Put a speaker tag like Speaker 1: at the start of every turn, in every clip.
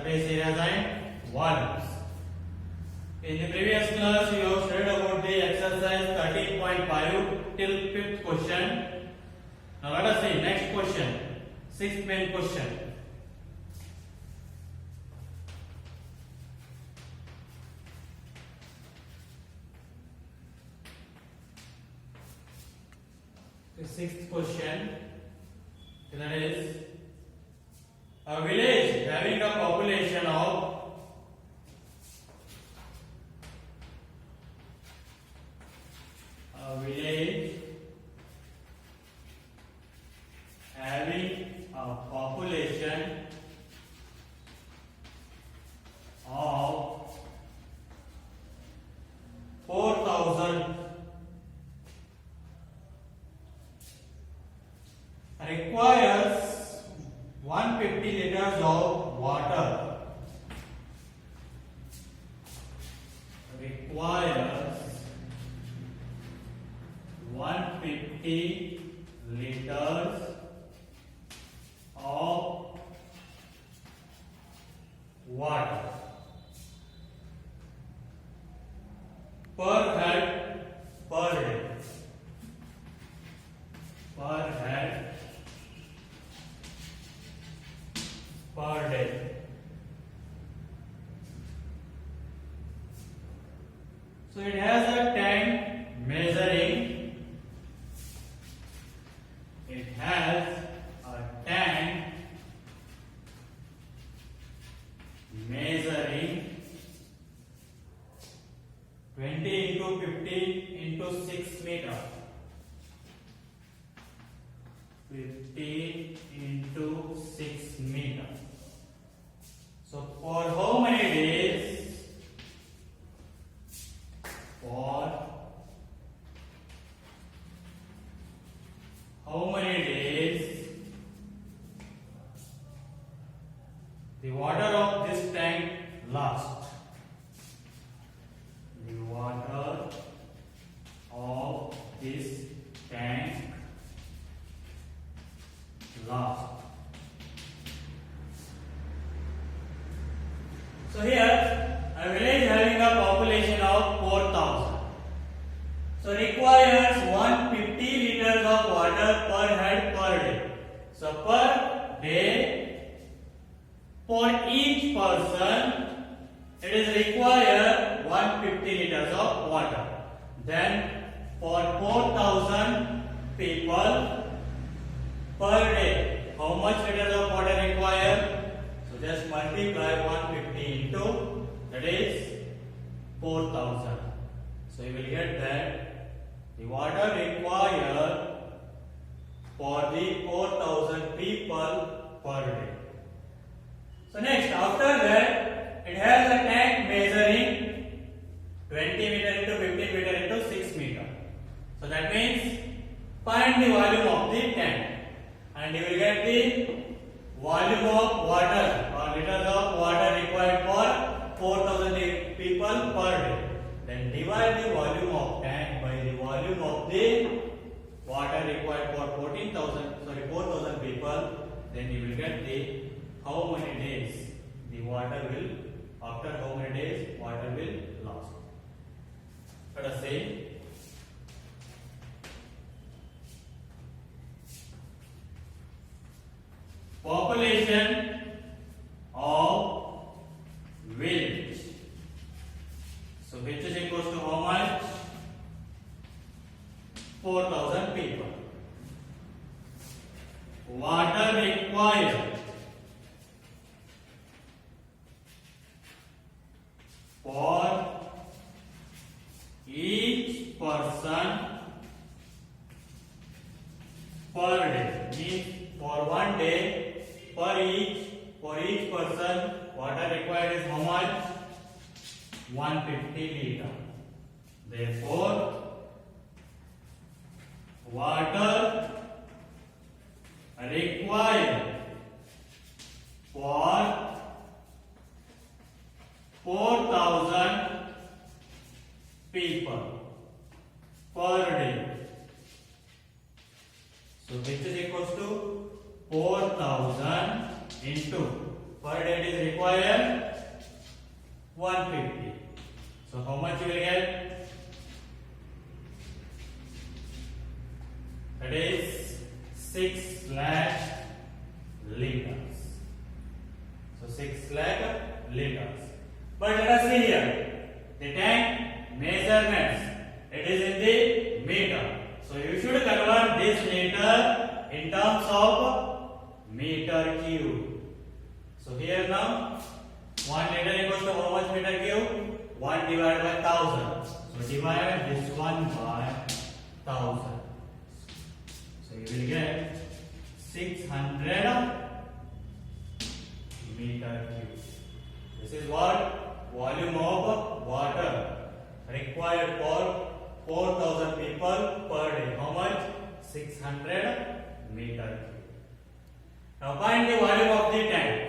Speaker 1: surface areas and volumes. In the previous class, we have studied about the exercise 13.5 till 5th question. Now let us see next question, 6th main question. The 6th question, that is, a village having a population of of 4,000 requires 150 liters of water. Requires 150 liters of water per head per day. Per head per day. So it has a tank measuring. It has a tank measuring 20 into 15 into 6 meter. 50 into 6 meter. So for how many days? For how many days the water of this tank lasts? The water of this tank lasts. So here a village having a population of 4,000. So requires 150 liters of water per head per day. So per day for each person it is required 150 liters of water. Then for 4,000 people per day, how much liters of water required? So just multiply 150 into, that is 4,000. So you will get that the water required for the 4,000 people per day. So next, after that, it has a tank measuring 20 meter into 15 meter into 6 meter. So that means find the volume of the tank. And you will get the volume of water or liters of water required for 4,000 people per day. Then divide the volume of tank by the volume of the water required for 4,000 people. Then you will get the how many days the water will, after how many days water will last. Let us say population of village. So which is equals to how much? 4,000 people. Water required for each person per day. Means for one day, for each person, water required is how much? 150 liter. Therefore, water required for 4,000 people per day. So which is equals to 4,000 into per day is required 150. So how much you will get? That is 6 lakh liters. So 6 lakh liters. But let us see here the tank measurements. It is in the meter. So you should convert this liter in terms of meter cube. So here now 1 liter equals to how much meter cube? 1 divided by 1000. So divide this one by 1000. So you will get 600 meter cube. This is what volume of water required for 4000 people per day. How much? 600 meter cube. Now find the volume of the tank.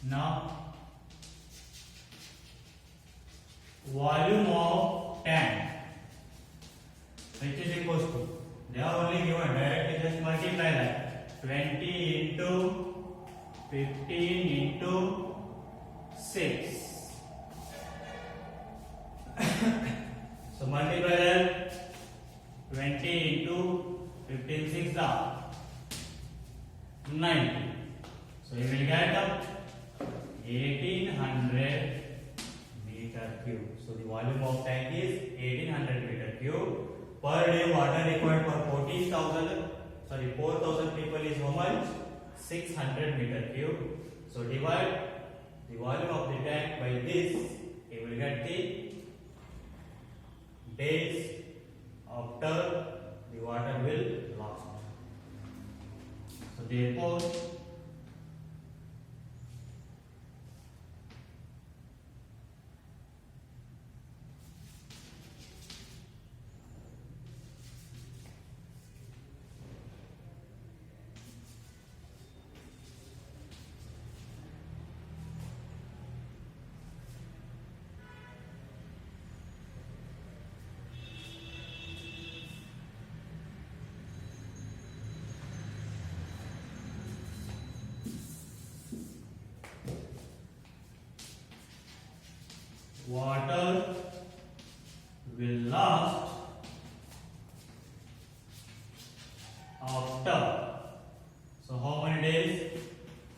Speaker 1: Now volume of tank which is equals to, they are only given, directly just multiply that 20 into 15 into 6. So multiply that 20 into 15 6 down 90. So you will get 1800 meter cube. So the volume of tank is 1800 meter cube. Per day water required for 4000 people is how much? 600 meter cube. So divide the volume of the tank by this, you will get the days after the water will last. So therefore water will last after. So how many days?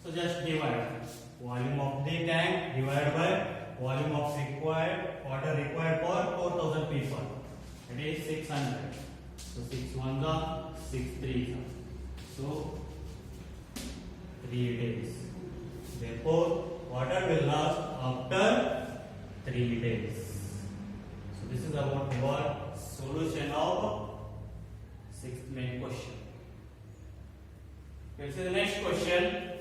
Speaker 1: So just divide volume of the tank divided by volume of water required for 4000 people. It is 600. So 6 1s are 6 3s are. So 3 days. Therefore water will last after 3 days. So this is about your solution of 6th main question. Okay, so the next question.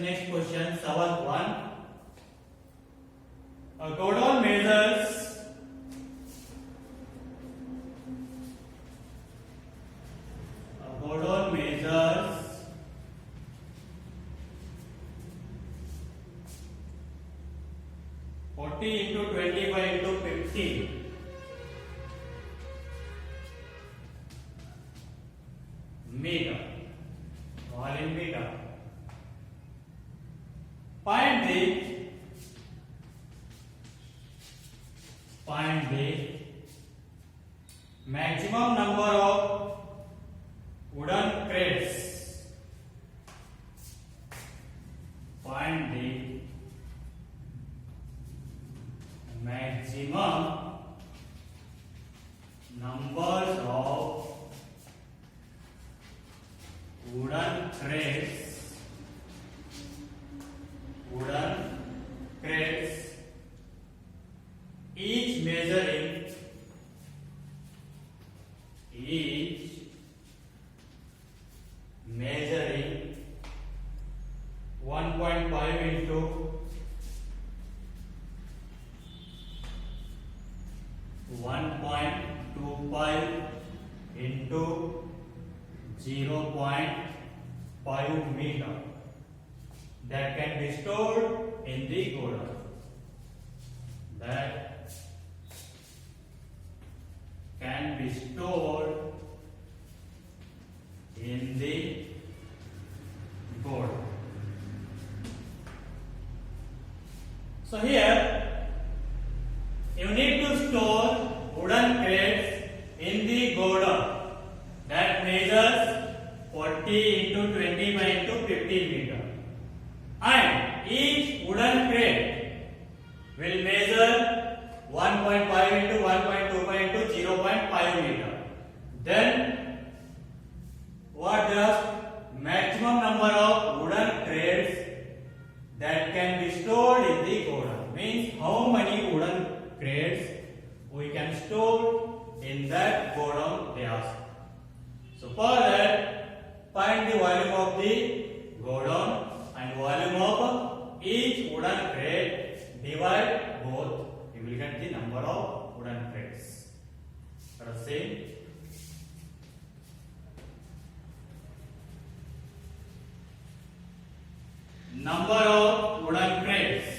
Speaker 1: Next question, 7th one. Go down measures Gordon measures 40 into 25 into 50 meter, all in meter. Find the maximum number of wooden crates. Find the meter that can be stored in the godown. That can be stored in the godown. So here you need to store wooden crates in the godown that measures 40 into 25 into 15 meter, and each wooden crate will measure 1.5 into 1.25 into 0.5 meter. Then what the maximum number of wooden crates that can be stored in the godown, means how many wooden crates we can store in that godown they ask. So for that, find the volume of the godown and volume of each wooden crate, divide both, you will get the number of wooden crates. Let us see. Number of wooden crates.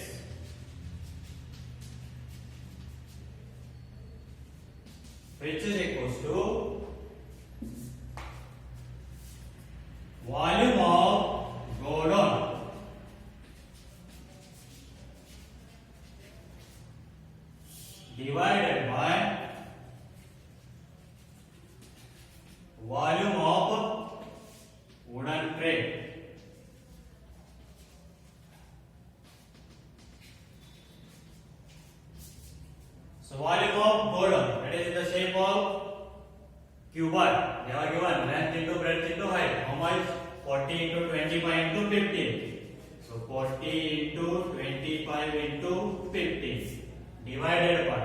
Speaker 1: Which is equals to volume of godown divided by volume of wooden crate. So volume of godown, that is in the shape of cuboid. They are given length into breadth into height. How much? 40 into 25 into 15. So 40 into 25 into 15 divided by.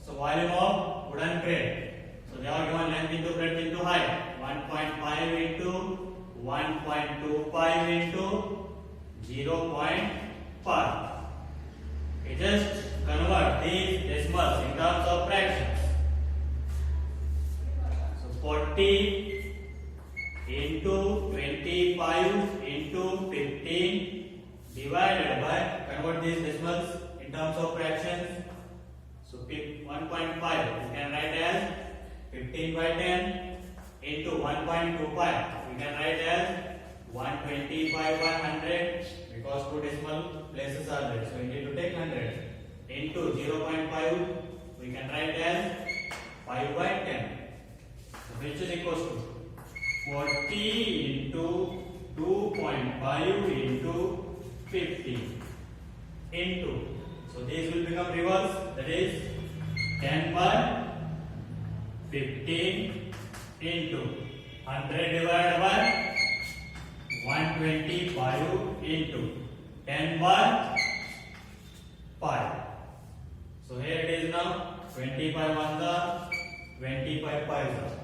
Speaker 1: So volume of wooden crate. So they are given length into breadth into height. 1.5 into 1.25 into 0.5. We just convert these decimals in terms of fractions. So 40 into 25 into 15 divided by, convert these decimals in terms of fractions. So 1.5 we can write as 15 by 10 into 1.25 we can write as 120 by 100, because two decimal places are there, so we need to take 100, into 0.5 we can write as 5 by 10, which is equals to 40 into 2.5 into 50 into, so these will become reverse, that is 10 by 15 into 100 divided by 125 into 10 by 5. So here it is now 25 ones are 25 5s are.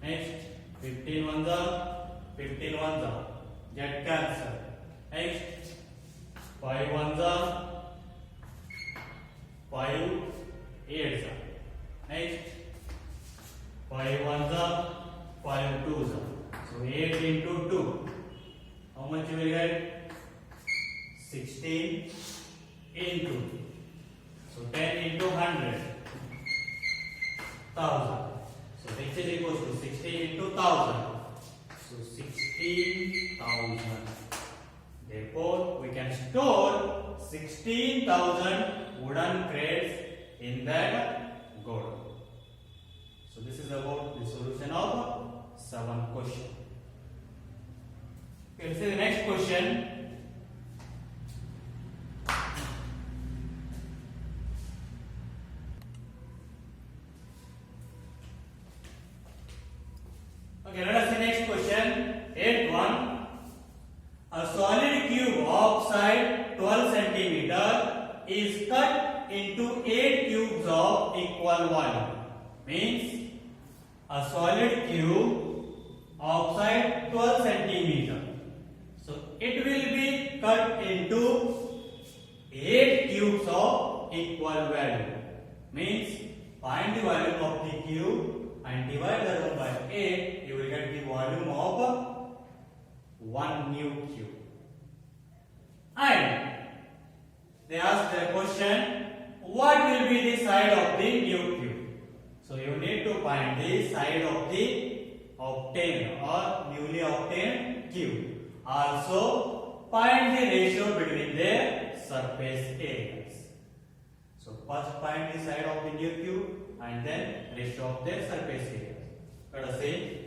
Speaker 1: Next 15 ones are 15 ones are. Get cancel. Next 5 ones are 5 8s are. Next 5 ones are 5 2s are. So 8 into 2. How much you will get? 16 into. So 10 into 100. 1000. So which is equals to 16 into 1000. So 16,000. Therefore, we can store 16,000 wooden crates in that godown. So this is about the solution of 7th question. Okay, let's see the next question. Okay, let us see next question. 8.1. A solid cube of side 12 cm is cut into 8 cubes of equal volume. Means a solid cube of side 12 cm. So it will be cut into 8 cubes of equal value. Means find the volume of the cube and divide that one by 8. You will get the volume of one new cube. And they ask the question, what will be the side of the new cube? So you need to find the side of the obtained or newly obtained cube. Also find the ratio between their surface areas. So first find the side of the new cube and then ratio of their surface areas. Let us see.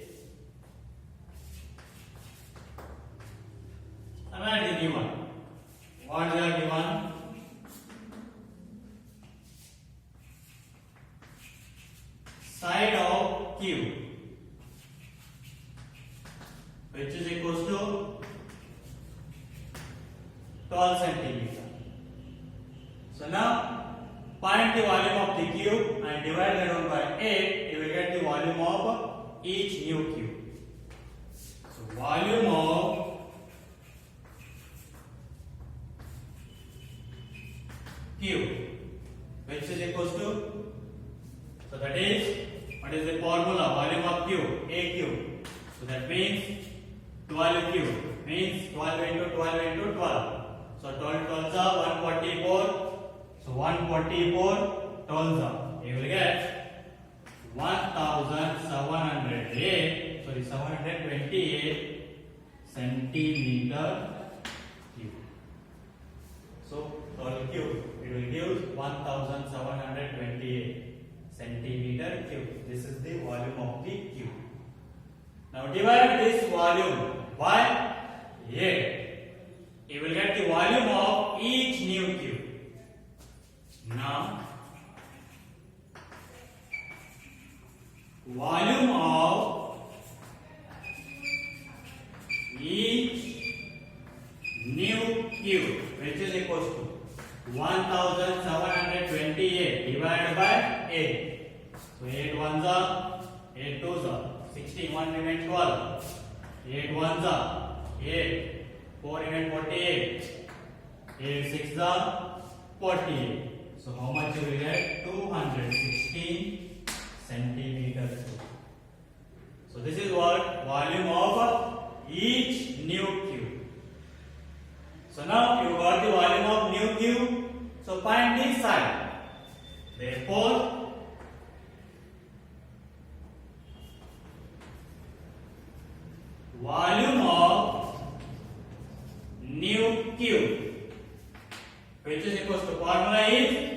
Speaker 1: Write the given. What they are given? Side of cube, which is equals to 12 centimeter. So now find the volume of the cube and divide that one by 8. You will get the volume of each new cube. So volume of cube, which is equals to, so that is, what is the formula? Volume of cube, a cube. So that means 12 cube, means 12 into 12 into 12. So 12 12s are 144. So 144 12s are, you will get 1728, sorry 728 centimeter cube. So 12 cube, it will give 1728 centimeter cube. This is the volume of the cube. Now divide this volume by 8. You will get the volume of each new cube. Now volume of each new cube, which is equals to 1728 divided by 8. So 8 ones are, 8 twos are, 16, 1 remains 12. 8 ones are, 8, 4 remains 48. 8 sixes are 48. So how much you will get? 216 centimeters. So this is what volume of each new cube. So now you got the volume of new cube. So find the side. Therefore, volume of new cube, which is equals to, formula is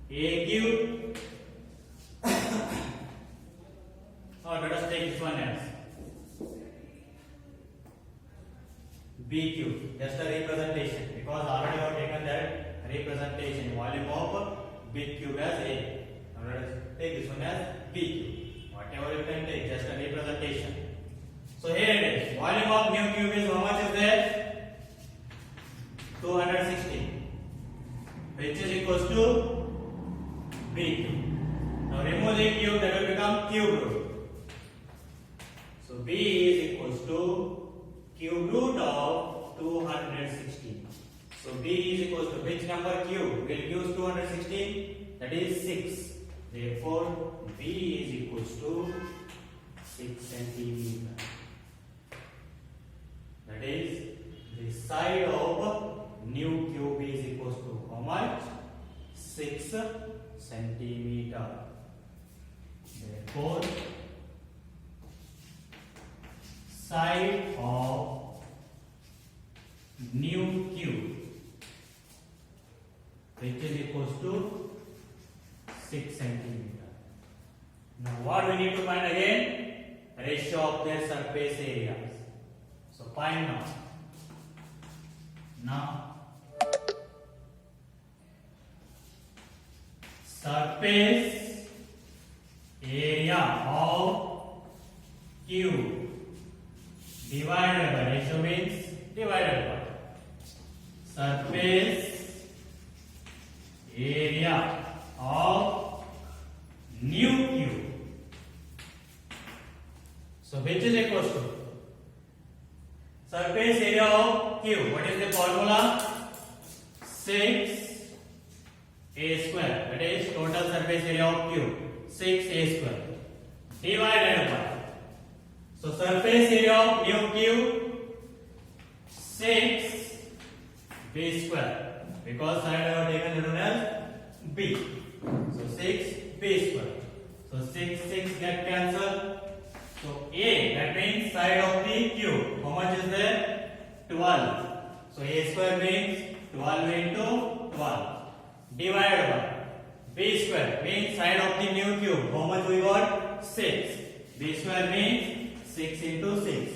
Speaker 1: a cube, or let us take this one as b cube, just a representation, because already we have taken that representation, volume of b cube as a. Now let us take this one as b cube, whatever you can take, just a representation. So here it is, volume of new cube is, how much is there? 216, which is equals to b cube. Now remove the cube, that will become cube root. So b is equals to cube root of 216. So b is equals to which number cube? We'll use 216, that is 6. Therefore b is equals to 6 centimeter. That is, the side of new cube is equals to how much? 6 centimeter. Therefore, side of new cube, which is equals to 6 centimeter. Now what we need to find again? Ratio of their surface areas. So find now. Now surface area of cube divided by, ratio means divided by, surface area of new cube. So which is equals to surface area of cube. What is the formula? 6a square. That is total surface area of cube. 6a square divided by. So surface area of new cube 6 b square, because side I have taken known as b. So 6 b square. So 6 get cancelled. So a, that means side of the cube. How much is there? 12. So a square means 12 into 12 divided by b square means side of the new cube. How much we got? 6. B square means 6 into 6.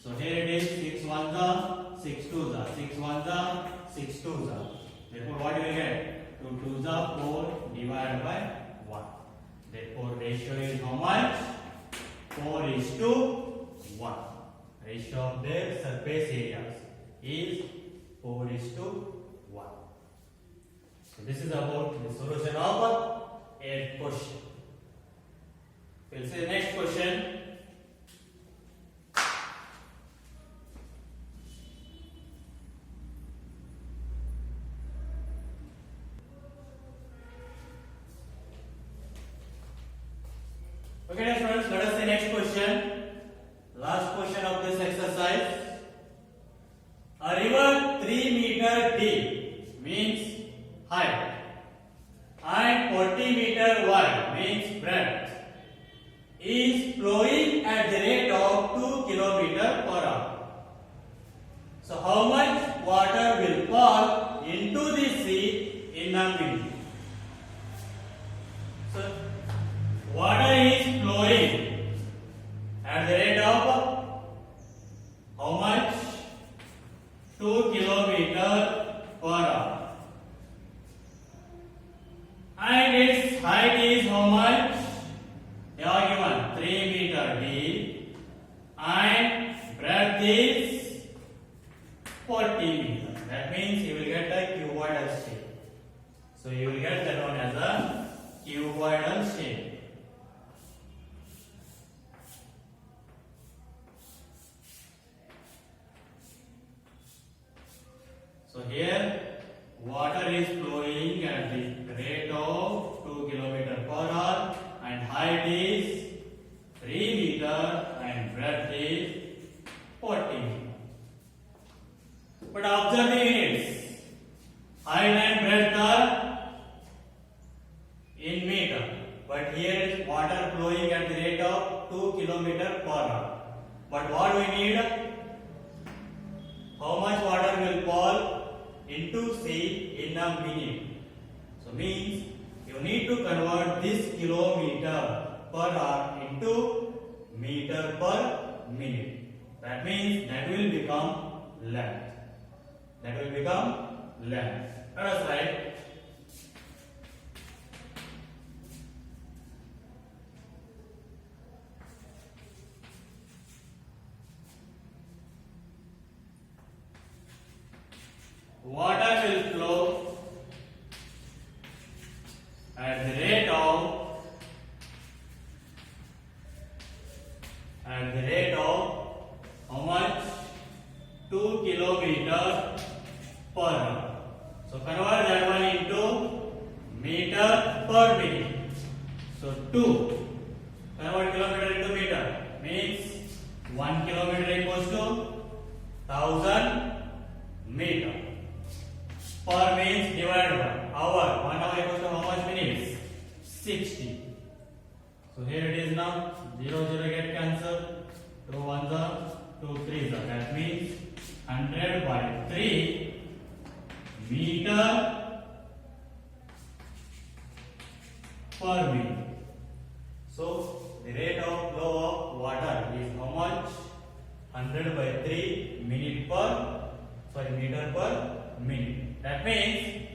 Speaker 1: So here it is 6 1s are 6 2s are 6 1s are 6 2s are. Therefore what you will get? 2 2s are 4 divided by 1. Therefore ratio is how much? 4 is to 1. Ratio of their surface areas is 4 is to 1. So this is about the solution of a question. We'll see the next question. Okay, dear students, let us see next question. Last question of this exercise. A river 3 meter deep means height and 40 meter wide means breadth is flowing at the rate of 2 kilometers per hour. So how much water will fall into the sea in a minute? So water is flowing at the rate of how much? 2 kilometers per hour. And its height is how much? They are given 3 meter deep and breadth is 40 meters. That means you will get a cuboidal shape. So you will get that one as a cuboidal shape. So here water is flowing at the rate of 2 kilometers per hour and height is 3 meters and breadth is 40 meters. But observe the units. Height and breadth are in meter. But here is water flowing at the rate of 2 kilometers per hour. But what we need? How much water will fall into sea in a minute? So means you need to convert this kilometer per hour into meter per minute. That means that will become length. That will become length. Let us write. Water will flow at the rate of how much? 2 kilometers per hour. So convert that one into meter per minute. So 2 convert kilometer into meter means 1 kilometer equals to 1000 meter. Per means divided by hour. 1 hour equals to how much minutes? 60. So here it is now. 0 0 get cancelled. 2 1s are 2 3s are. That means 100 by 3 meter per minute. So the rate of flow of water is how much? 100 by 3 meter per minute. That means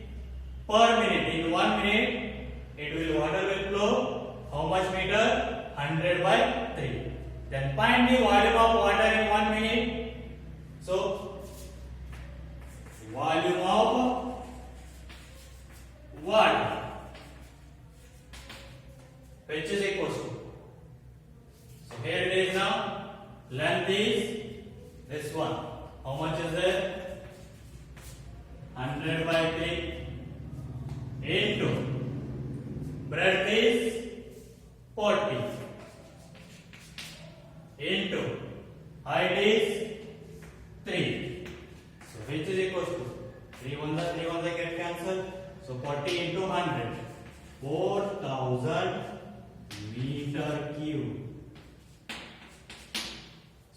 Speaker 1: per minute, in 1 minute, water will flow how much meter? 100 by 3. Then find the volume of water in 1 minute. So volume of water which is equals to. So here it is now. Length is this one. How much is there? 100 by 3 into breadth is 40 into height is 3. which is equals to 3 1 get cancelled. So 40 into 100, 4000 meter cube.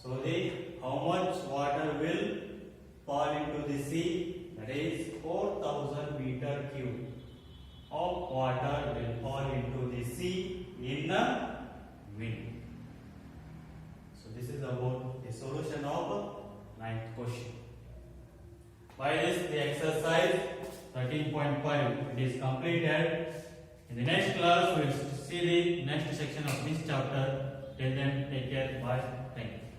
Speaker 1: So how much water will fall into the sea? That is 4000 meter cube of water will fall into the sea in a minute. So this is about the solution of 9th question. By this the exercise 13.5 it is completed. In the next class we will see the next section of this chapter. Till then, take care. Bye. Thank you.